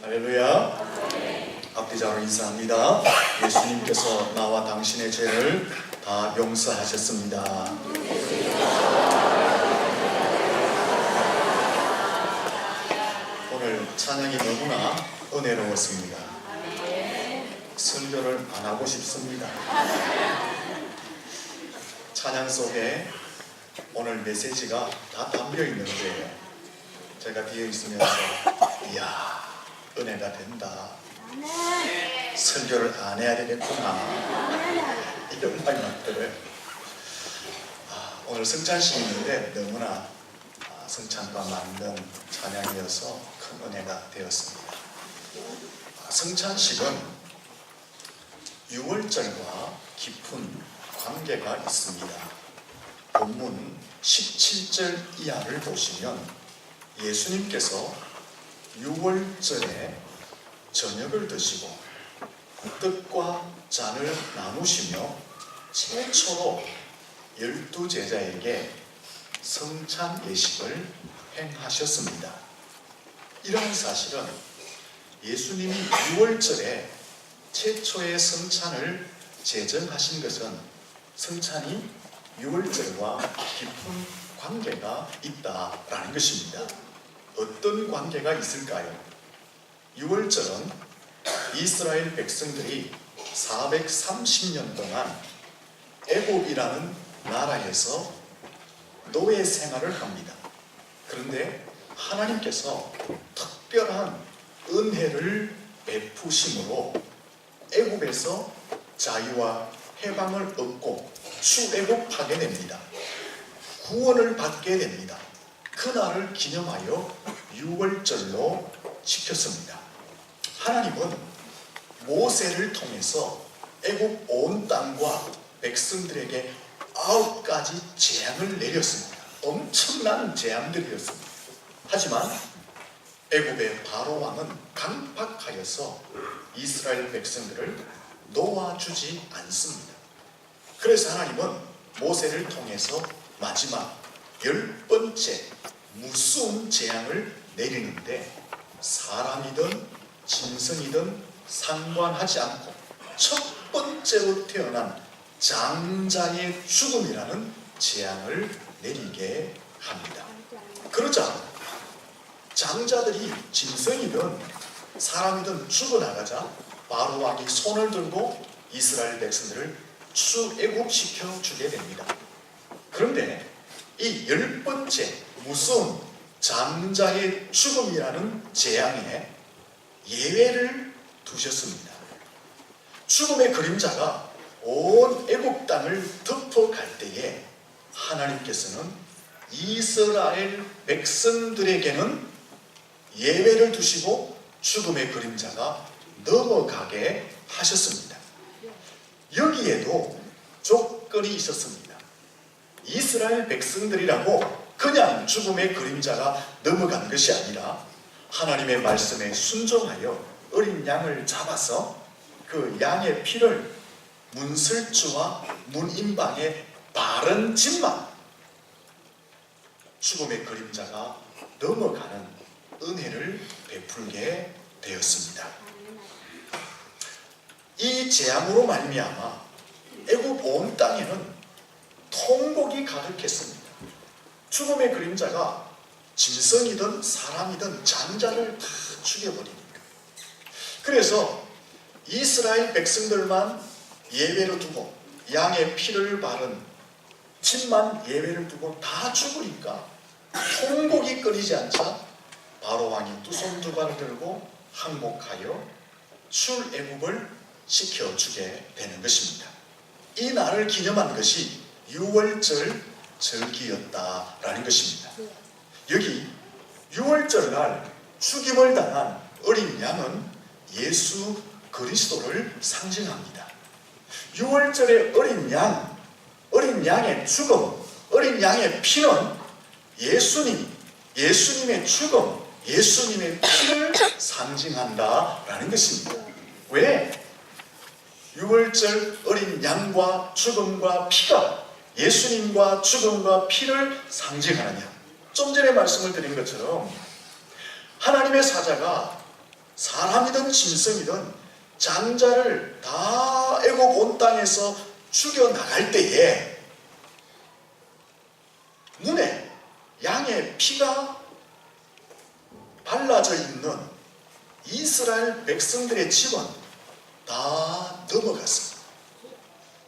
할렐루야. 앞뒤자로 인사합니다. 예수님께서 나와 당신의 죄를 다 용서하셨습니다. 오늘 찬양이 너무나 은혜로웠습니다. 설교를 안 하고 싶습니다. 찬양 속에 오늘 메시지가 다 담겨 있는 거예요. 제가 뒤에 있으면서 이야, 은혜가 된다, 설교를 안 해야 되겠구나, 이런 말만 들어요. 오늘 성찬식이 있는데 너무나 성찬과 맞는 찬양이어서 큰 은혜가 되었습니다. 성찬식은 유월절과 깊은 관계가 있습니다. 본문 17절 이하를 보시면 예수님께서 유월절에 저녁을 드시고 떡과 잔을 나누시며 최초로 12제자에게 성찬 예식을 행하셨습니다. 이러한 사실은 예수님이 유월절에 최초의 성찬을 제정하신 것은 성찬이 유월절과 깊은 관계가 있다라는 것입니다. 어떤 관계가 있을까요? 유월절은 이스라엘 백성들이 430년 동안 애굽이라는 나라에서 노예 생활을 합니다. 그런데 하나님께서 특별한 은혜를 베푸심으로 애굽에서 자유와 해방을 얻고 출애굽하게 됩니다. 구원을 받게 됩니다. 그날을 기념하여 유월절로 지켰습니다. 하나님은 모세를 통해서 애굽 온 땅과 백성들에게 9가지 재앙을 내렸습니다. 엄청난 재앙들이었습니다. 하지만 애굽의 바로 왕은 강팍하여서 이스라엘 백성들을 놓아주지 않습니다. 그래서 하나님은 모세를 통해서 마지막 10번째 무서운 재앙을 내리는데 사람이든 짐승이든 상관하지 않고 첫 번째로 태어난 장자의 죽음이라는 재앙을 내리게 합니다. 그러자 장자들이 짐승이든 사람이든 죽어나가자 바로 왕이 손을 들고 이스라엘 백성들을 출애굽시켜 주게 됩니다. 그런데 이 10번째 무서운 장자의 죽음이라는 재앙에 예외를 두셨습니다. 죽음의 그림자가 온 애굽 땅을 덮어갈 때에 하나님께서는 이스라엘 백성들에게는 예외를 두시고 죽음의 그림자가 넘어가게 하셨습니다. 여기에도 조건이 있었습니다. 이스라엘 백성들이라고 그냥 죽음의 그림자가 넘어간 것이 아니라 하나님의 말씀에 순종하여 어린 양을 잡아서 그 양의 피를 문설주와 문인방에 바른 짓만 죽음의 그림자가 넘어가는 은혜를 베풀게 되었습니다. 이 재앙으로 말미암아 애굽 온 땅에는 통곡이 가득했습니다. 죽음의 그림자가 짐승이든 사람이든 장자를 다 죽여버리니까. 그래서 이스라엘 백성들만 예외로 두고 양의 피를 바른 짐만 예외를 두고 다 죽으니까 통곡이 끊이지 않자 바로 왕이 두 손 두 발을 들고 항복하여 출애굽을 시켜주게 되는 것입니다. 이 날을 기념한 것이 유월절 절기였다라는 것입니다. 여기 유월절날 죽임을 당한 어린 양은 예수 그리스도를 상징합니다. 유월절의 어린 양의 죽음, 어린 양의 피는 예수님의 죽음, 예수님의 피를 상징한다라는 것입니다. 왜? 유월절 어린 양과 죽음과 피가 예수님과 죽음과 피를 상징하느냐? 좀 전에 말씀을 드린 것처럼 하나님의 사자가 사람이든 짐승이든 장자를 다 애굽 온 땅에서 죽여나갈 때에 문에 양의 피가 발라져 있는 이스라엘 백성들의 집은 다 넘어갔습니다.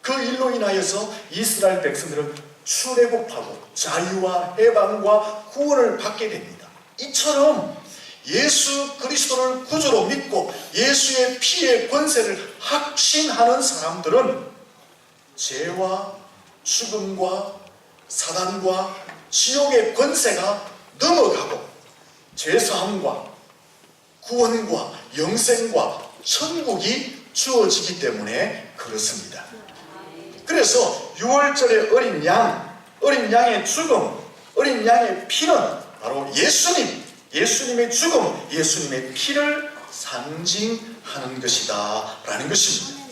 그 일로 인하여서 이스라엘 백성들은 출애굽하고 자유와 해방과 구원을 받게 됩니다. 이처럼 예수 그리스도를 구주로 믿고 예수의 피의 권세를 확신하는 사람들은 죄와 죽음과 사단과 지옥의 권세가 넘어가고 죄사함과 구원과 영생과 천국이 주어지기 때문에 그렇습니다. 그래서 6월절의 어린 양의 죽음, 어린 양의 피는 바로 예수님의 죽음, 예수님의 피를 상징하는 것이다 라는 것입니다.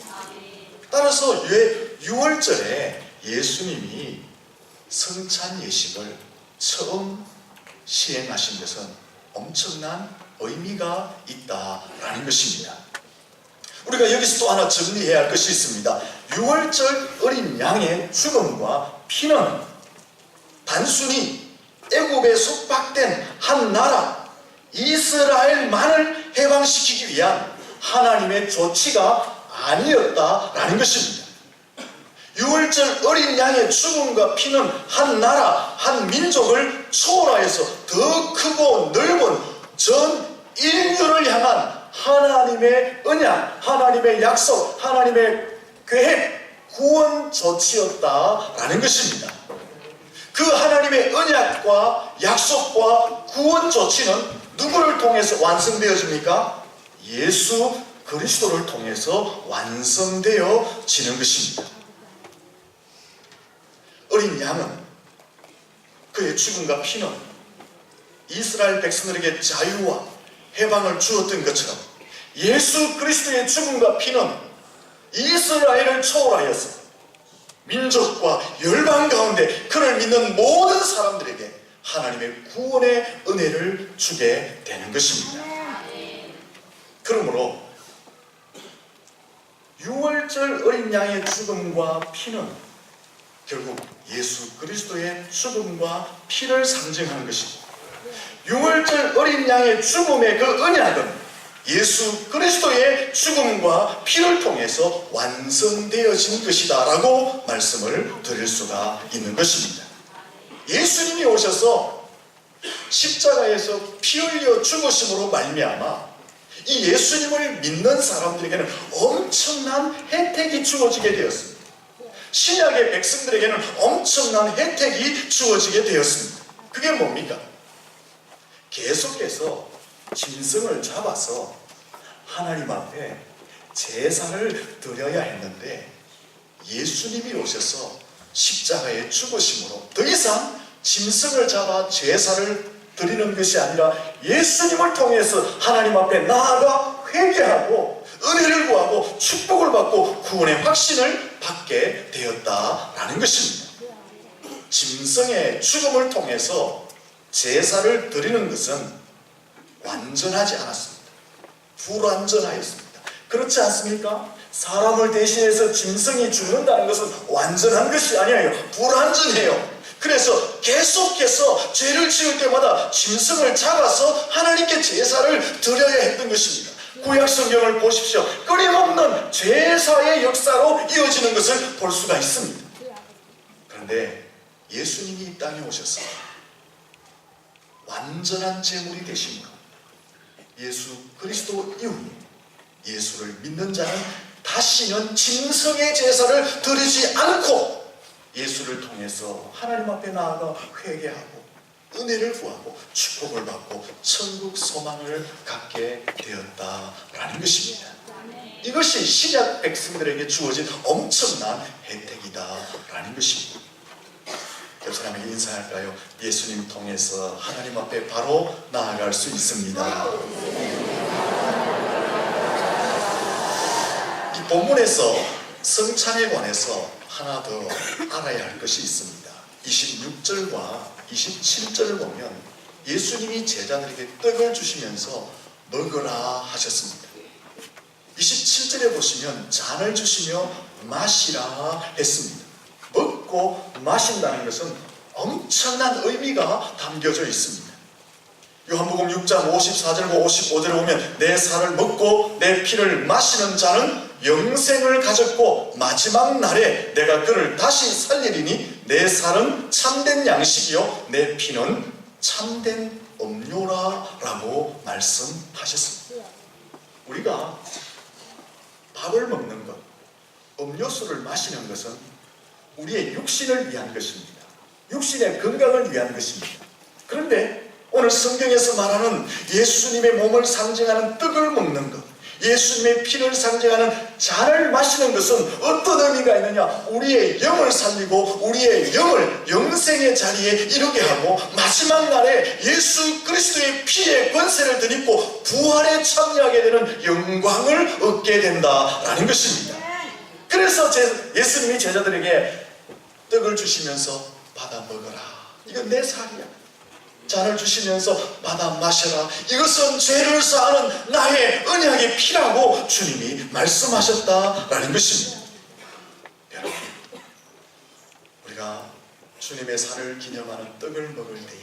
따라서 왜 6월절에 예수님이 성찬 예식을 처음 시행하신 것은 엄청난 의미가 있다라는 것입니다. 우리가 여기서 또 하나 정리해야 할 것이 있습니다. 6월절 어린 양의 죽음과 피는 단순히 애굽에 속박된 한 나라 이스라엘만을 해방시키기 위한 하나님의 조치가 아니었다라는 것입니다. 6월절 어린 양의 죽음과 피는 한 나라, 한 민족을 초월하여서 더 크고 넓은 전 인류를 향한 하나님의 언약, 하나님의 약속, 하나님의 계획, 구원 조치였다라는 것입니다. 그 하나님의 언약과 약속과 구원 조치는 누구를 통해서 완성되어집니까? 예수 그리스도를 통해서 완성되어지는 것입니다. 어린 양은 그의 죽음과 피는 이스라엘 백성들에게 자유와 해방을 주었던 것처럼 예수 그리스도의 죽음과 피는 이스라엘을 초월하여서 민족과 열방 가운데 그를 믿는 모든 사람들에게 하나님의 구원의 은혜를 주게 되는 것입니다. 그러므로 6월절 어린 양의 죽음과 피는 결국 예수 그리스도의 죽음과 피를 상징하는 것입니다. 6월절 어린 양의 죽음의 그 언약은 예수 그리스도의 죽음과 피를 통해서 완성되어진 것이다 라고 말씀을 드릴 수가 있는 것입니다. 예수님이 오셔서 십자가에서 피 흘려 죽으심으로 말미암아 이 예수님을 믿는 사람들에게는 엄청난 혜택이 주어지게 되었습니다. 신약의 백성들에게는 엄청난 혜택이 주어지게 되었습니다. 그게 뭡니까? 계속해서 짐승을 잡아서 하나님 앞에 제사를 드려야 했는데 예수님이 오셔서 십자가에 죽으심으로 더 이상 짐승을 잡아 제사를 드리는 것이 아니라 예수님을 통해서 하나님 앞에 나아가 회개하고 은혜를 구하고 축복을 받고 구원의 확신을 받게 되었다라는 것입니다. 짐승의 죽음을 통해서 제사를 드리는 것은 완전하지 않았습니다. 불완전하였습니다. 그렇지 않습니까? 사람을 대신해서 짐승이 죽는다는 것은 완전한 것이 아니에요. 불완전해요. 그래서 계속해서 죄를 지을 때마다 짐승을 잡아서 하나님께 제사를 드려야 했던 것입니다. 구약 성경을 보십시오. 끊임없는 제사의 역사로 이어지는 것을 볼 수가 있습니다. 그런데 예수님이 이 땅에 오셔서 완전한 제물이 되심으로 예수 그리스도 이후에 예수를 믿는 자는 다시는 짐승의 제사를 드리지 않고 예수를 통해서 하나님 앞에 나아가 회개하고 은혜를 구하고 축복을 받고 천국 소망을 갖게 되었다라는 것입니다. 이것이 신약 백성들에게 주어진 엄청난 혜택이다라는 것입니다. 옆 사람에게 인사할까요? 예수님 통해서 하나님 앞에 바로 나아갈 수 있습니다. 이 본문에서 성찬에 관해서 하나 더 알아야 할 것이 있습니다. 26절과 27절을 보면 예수님이 제자들에게 떡을 주시면서 먹으라 하셨습니다. 27절에 보시면 잔을 주시며 마시라 했습니다. 먹고 마신다는 것은 엄청난 의미가 담겨져 있습니다. 요한복음 6장 54절과 55절에 보면 내 살을 먹고 내 피를 마시는 자는 영생을 가졌고 마지막 날에 내가 그를 다시 살리리니 내 살은 참된 양식이요 내 피는 참된 음료라 라고 말씀하셨습니다. 우리가 밥을 먹는 것, 음료수를 마시는 것은 우리의 육신을 위한 것입니다. 육신의 건강을 위한 것입니다. 그런데 오늘 성경에서 말하는 예수님의 몸을 상징하는 떡을 먹는 것, 예수님의 피를 상징하는 잔을 마시는 것은 어떤 의미가 있느냐? 우리의 영을 살리고 우리의 영을 영생의 자리에 이르게 하고 마지막 날에 예수 그리스도의 피의 권세를 덧입고 부활에 참여하게 되는 영광을 얻게 된다라는 것입니다. 그래서 예수님이 제자들에게 떡을 주시면서 받아 먹어라. 이건 내 살이야. 잔을 주시면서 받아 마셔라. 이것은 죄를 사하는 나의 언약의 피라고 주님이 말씀하셨다라는 것입니다. 여러분, 우리가 주님의 살을 기념하는 떡을 먹을 때에,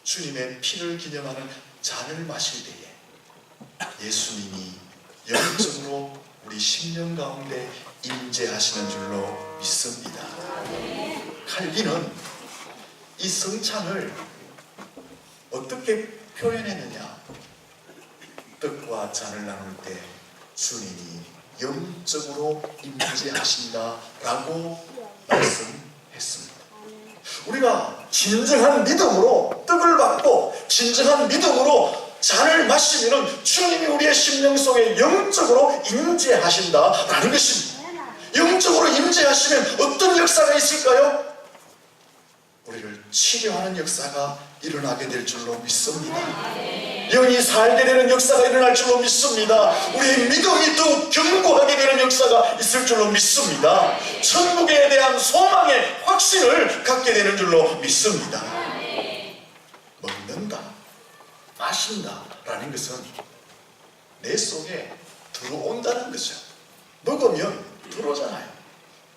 주님의 피를 기념하는 잔을 마실 때에 예수님이 영적으로 우리 심령 가운데 임재하시는 줄로 믿습니다. 칼빈은 이 성찬을 어떻게 표현했느냐? 떡과 잔을 나눌 때 주님이 영적으로 임재하신다라고 말씀했습니다. 우리가 진정한 믿음으로 떡을 받고 진정한 믿음으로 잔을 마시면 주님이 우리의 심령 속에 영적으로 임재하신다라는 것입니다. 영적으로 임재하시면 어떤 역사가 있을까요? 우리를 치료하는 역사가 일어나게 될 줄로 믿습니다. 영이 살게 되는 역사가 일어날 줄로 믿습니다. 우리의 믿음이 더욱 견고하게 되는 역사가 있을 줄로 믿습니다. 천국에 대한 소망의 확신을 갖게 되는 줄로 믿습니다. 먹는다, 마신다라는 것은 내 속에 들어온다는 거죠. 먹으면 들어오잖아요.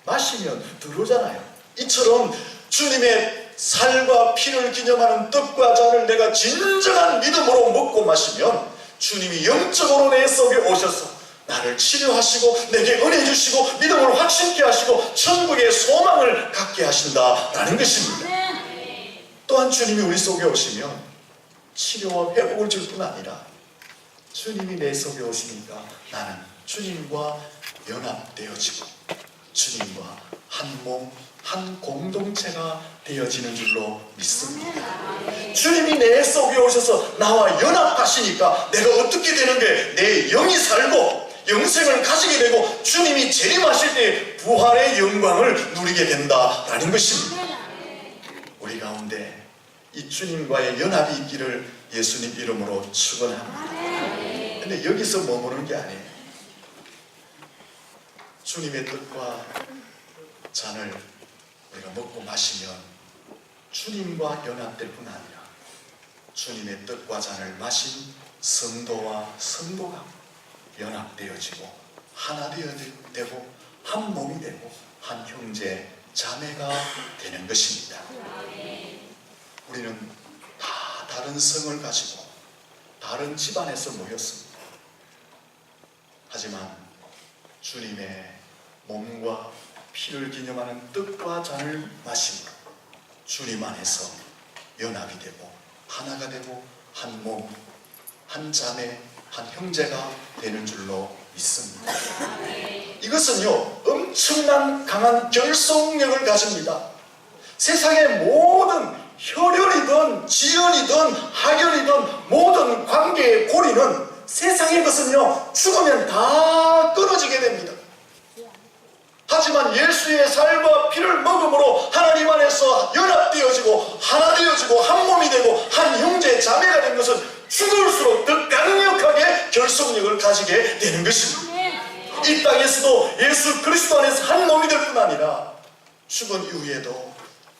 마시면 들어오잖아요. 이처럼 주님의 살과 피를 기념하는 떡과 잔을 내가 진정한 믿음으로 먹고 마시면 주님이 영적으로 내 속에 오셔서 나를 치료하시고 내게 은혜 주시고 믿음을 확신케 하시고 천국의 소망을 갖게 하신다라는 것입니다. 또한 주님이 우리 속에 오시면 치료와 회복을 줄 뿐 아니라 주님이 내 속에 오시니까 나는 주님과 연합되어지고 주님과 한 몸, 한 공동체가 되어지는 줄로 믿습니다. 주님이 내 속에 오셔서 나와 연합하시니까 내가 어떻게 되는 게 내 영이 살고 영생을 가지게 되고 주님이 재림하실 때 부활의 영광을 누리게 된다라는 것입니다. 우리 가운데 이 주님과의 연합이 있기를 예수님 이름으로 축원합니다. 근데 여기서 머무는 게 아니에요. 주님의 뜻과 잔을 우리가 먹고 마시면 주님과 연합될 뿐 아니라 주님의 뜻과 잔을 마신 성도와 성도가 연합되어지고 하나 되고 한 몸이 되고 한 형제 자매가 되는 것입니다. 우리는 다 다른 성을 가지고 다른 집안에서 모였습니다. 하지만 주님의 몸과 피를 기념하는 떡과 잔을 마심으로 주님 안에서 연합이 되고 하나가 되고 한 몸, 한 자매, 한 형제가 되는 줄로 믿습니다. 이것은요 엄청난 강한 결속력을 가집니다. 세상의 모든 혈연이든 지연이든 학연이든 모든 관계의 고리는 세상의 것은요 죽으면 다 끊어지게 됩니다. 하지만 예수의 살과 피를 먹음으로 하나님 안에서 연합되어지고 하나 되어지고 한 몸이 되고 한 형제 자매가 된 것은 죽을수록 더 강력하게 결속력을 가지게 되는 것입니다. 이 땅에서도 예수 그리스도 안에서 한 몸이 될 뿐 아니라 죽은 이후에도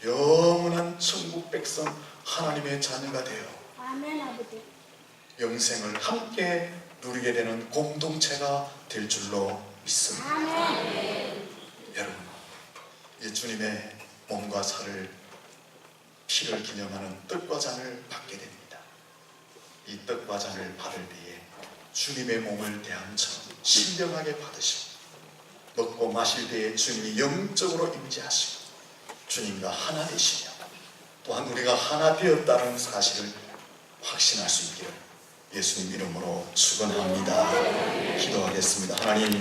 영원한 천국 백성 하나님의 자녀가 되어 영생을 함께 누리게 되는 공동체가 될 줄로 믿습니다. 여러분, 이 주님의 몸과 살을 피를 기념하는 떡과 잔을 받게 됩니다. 이 떡과 잔을 받을 때에 주님의 몸을 대함처럼 신령하게 받으시고, 먹고 마실 때에 주님이 영적으로 임재하시고 주님과 하나 되시며, 또한 우리가 하나 되었다는 사실을 확신할 수 있기를 예수님 이름으로 축원합니다. 기도하겠습니다. 하나님,